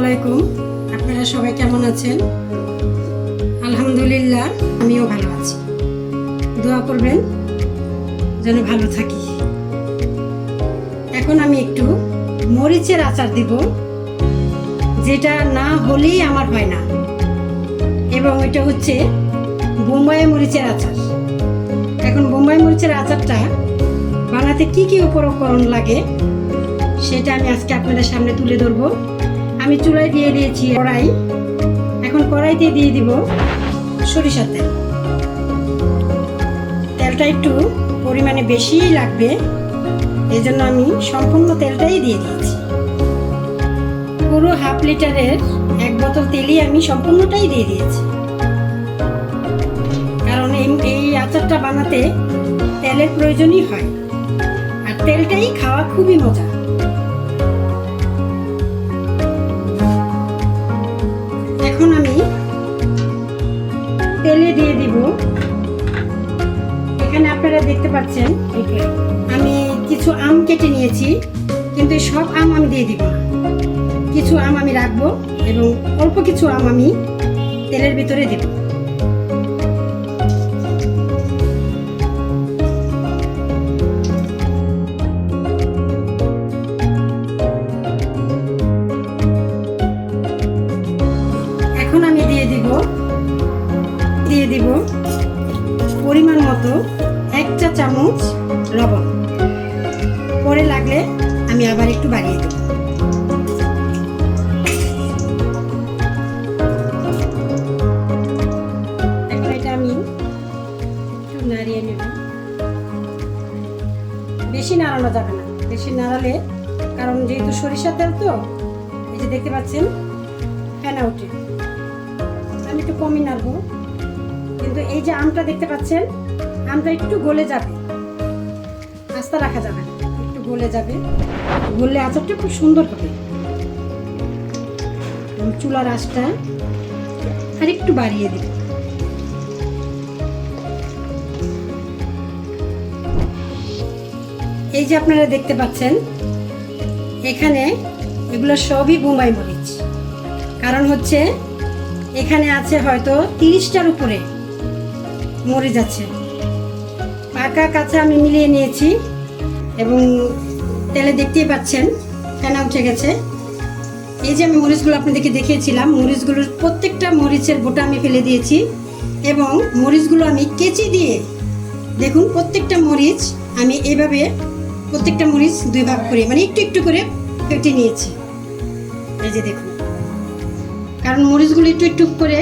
আলাইকুম। আপনারা সবাই কেমন আছেন? আলহামদুলিল্লাহ, আমিও ভালো আছি। দোয়া করবেন যেন ভালো থাকি। এখন আমি একটু মরিচের আচার দিব, যেটা না হলেই আমার হয় না, এবং এটা হচ্ছে বোম্বাই মরিচের আচার। এখন বোম্বাই মরিচের আচারটা বানাতে কি কি উপকরণ লাগে সেটা আমি আজকে আপনাদের সামনে তুলে ধরবো। আমি চুলায় দিয়ে দিয়েছি কড়াই। এখন কড়াইতে দিয়ে দিব সরিষার তেল। তেলটা একটু পরিমাণে বেশিই লাগবে, এই জন্য আমি সম্পূর্ণ তেলটাই দিয়ে দিয়েছি। পুরো হাফ লিটারের 1 বোতল তেলই আমি সম্পূর্ণটাই দিয়ে দিয়েছি, কারণ এই আচারটা বানাতে তেলের প্রয়োজনই হয়, আর তেলটাই খাওয়া খুবই মজা। এখন আমি তেলে দিয়ে দিব, এখানে আপনারা দেখতে পাচ্ছেন আমি কিছু আম কেটে নিয়েছি, কিন্তু সব আম আমি দিয়ে দিব না। কিছু আম আমি রাখবো এবং অল্প কিছু আম আমি তেলের ভিতরে দেব। এখন আমি দিয়ে দিব পরিমাণ মতো 1 চা চামচ লবণ। পরে লাগলে আমি আবার একটু বাড়িয়ে দেব। এখন এটা আমি একটু নাড়িয়ে নেব। বেশি নাড়ানো যাবে না, বেশি নাড়ালে, কারণ যেহেতু সরিষার তেল তো, এই যে দেখতে পাচ্ছেন ফেনা ওঠে, আমি একটু কমই নাড়বো। কিন্তু এই যে আমটা দেখতে পাচ্ছেন, আমটা একটু গলে যাবে, আস্তা রাখা যাবে না, একটু গলে যাবে। গললে আচারটা খুব সুন্দর হবে। চুলার আঁচটা আর একটু বাড়িয়ে দেব। এই যে আপনারা দেখতে পাচ্ছেন, এখানে এগুলো সবই বোম্বাই মরিচ। কারণ হচ্ছে এখানে আছে হয়তো 30টার উপরে মরিচ আছে। পাকা কাঁচা আমি মিলিয়ে নিয়েছি, এবং তেলে দেখতেই পাচ্ছেন ফেনা উঠে গেছে। এই যে আমি মরিচগুলো আপনাদেরকে দেখিয়েছিলাম, মরিচগুলোর প্রত্যেকটা মরিচের বোটা আমি ফেলে দিয়েছি, এবং মরিচগুলো আমি কেচি দিয়ে, দেখুন প্রত্যেকটা মরিচ আমি এইভাবে প্রত্যেকটা মরিচ 2 ভাগ করে, মানে একটু একটু করে কেটে নিয়েছি। এই যে দেখুন, কারণ মরিচগুলো একটু একটু করে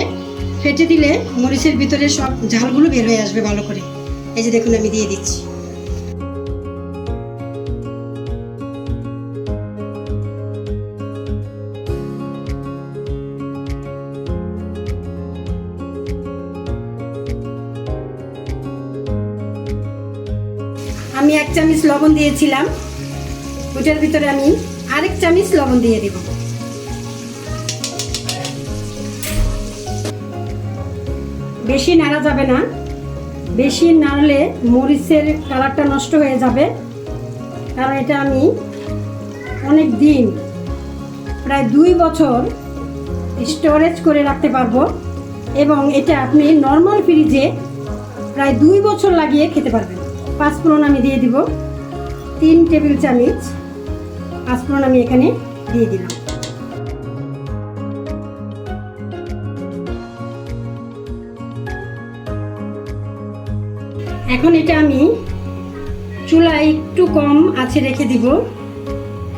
ফেটে দিলে মরিচের ভিতরে সব ঝালগুলো বের হয়ে আসবে ভালো করে। এই যে দেখুন আমি দিয়ে দিচ্ছি। আমি 1 চামচ লবণ দিয়েছিলাম, ওটার ভিতরে আমি আরেক চামচ লবণ দিয়ে দিব। বেশি নাড়া যাবে না, বেশি নাড়লে মরিচের কালারটা নষ্ট হয়ে যাবে। কারণ এটা আমি অনেক দিন, প্রায় 2 বছর স্টোরেজ করে রাখতে পারবো, এবং এটা আপনি নর্মাল ফ্রিজে প্রায় 2 বছর লাগিয়ে খেতে পারবেন। 5 ফোড়ন আমি দিয়ে দিব, 3 টেবিল চামচ 5 ফোড়ন আমি এখানে দিয়ে দিলাম। এখন এটা আমি চুলায় একটু কম আঁচে রেখে দিব,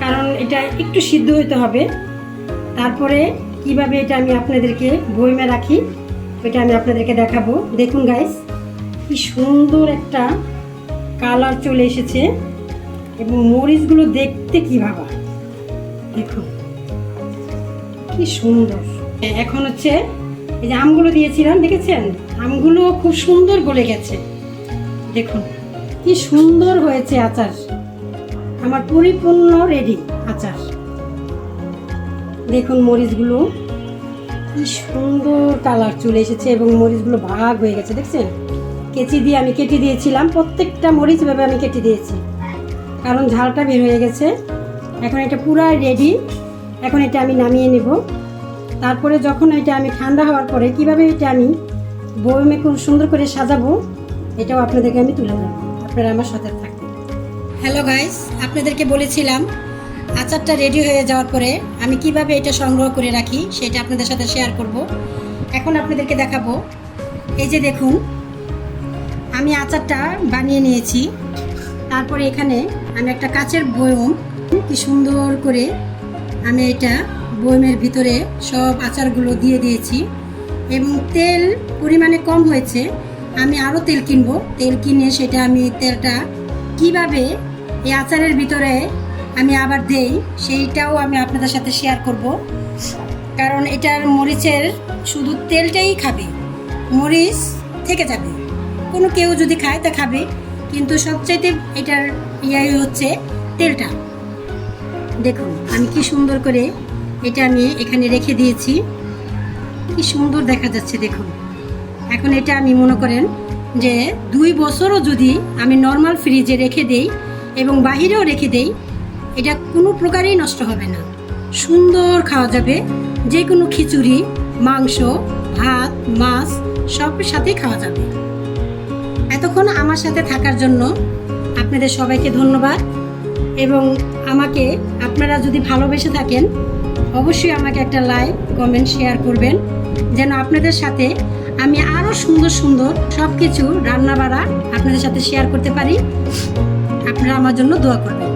কারণ এটা একটু সিদ্ধ হতে হবে। তারপরে কিভাবে এটা আমি আপনাদেরকে বয়মে রাখি এটা আমি আপনাদেরকে দেখাবো। দেখুন গাইস, কি সুন্দর একটা কালার চলে এসেছে, এবং মরিচগুলো দেখতে কি ভাবা, দেখুন কি সুন্দর। এখন হচ্ছে এই যে আমগুলো দিয়েছিলাম, দেখেছেন আমগুলো খুব সুন্দর গলে গেছে। দেখুন কি সুন্দর হয়েছে আচার, আমার পরিপূর্ণ রেডি আচার। দেখুন মরিচগুলো কি সুন্দর কালার চলে এসেছে, এবং মরিচগুলো ভাগ হয়ে গেছে, দেখছেন? কেচি দিয়ে আমি কেটে দিয়েছিলাম, প্রত্যেকটা মরিচ ভাবে আমি কেটে দিয়েছি, কারণ ঝালটা বের হয়ে গেছে। এখন এটা পুরো রেডি, এখন এটা আমি নামিয়ে নেব। তারপরে যখন এটা আমি ঠান্ডা হওয়ার পরে কিভাবে এটা আমি বয়মে খুব সুন্দর করে সাজাবো এটাও আপনাদেরকে আমি তুলে ধরবো। আপনারা আমার সাথে থাকবেন। হ্যালো গাইস, আপনাদেরকে বলেছিলাম আচারটা রেডি হয়ে যাওয়ার পরে আমি কিভাবে এটা সংগ্রহ করে রাখি সেটা আপনাদের সাথে শেয়ার করব। এখন আপনাদেরকে দেখাবো। এই যে দেখুন, আমি আচারটা বানিয়ে নিয়েছি। তারপরে এখানে আমি একটা কাচের বয়ম, কি সুন্দর করে আমি এটা বয়মের ভিতরে সব আচারগুলো দিয়ে দিয়েছি। এবং তেল পরিমাণে কম হয়েছে, আমি আরও তেল কিনবো। তেল কিনে সেটা আমি তেলটা কিভাবে এই আচারের ভিতরে আমি আবার দেই সেইটাও আমি আপনাদের সাথে শেয়ার করব। কারণ এটার মরিচের শুধু তেলটাই খাবে, মরিচ থেকে যাবে। কোনো কেউ যদি খায় তা খাবে, কিন্তু সবচাইতে এটার ইয়াই হচ্ছে তেলটা। দেখুন আমি কি সুন্দর করে এটা আমি এখানে রেখে দিয়েছি, কি সুন্দর দেখা যাচ্ছে দেখুন। এখন এটা আমি মনে করেন যে 2 বছরও যদি আমি নর্মাল ফ্রিজে রেখে দেই এবং বাহিরেও রেখে দেই, এটা কোনো প্রকারেই নষ্ট হবে না, সুন্দর খাওয়া যাবে। যে কোনো খিচুড়ি, মাংস, ভাত, মাছ সবের সাথেই খাওয়া যাবে। এতক্ষণ আমার সাথে থাকার জন্য আপনাদের সবাইকে ধন্যবাদ। এবং আমাকে আপনারা যদি ভালোবেসে থাকেন অবশ্যই আমাকে একটা লাইক, কমেন্ট, শেয়ার করবেন, যেন আপনাদের সাথে আমি আরও সুন্দর সুন্দর সব কিছু রান্না বাড়া আপনাদের সাথে শেয়ার করতে পারি। আপনারা আমার জন্য দোয়া করবেন।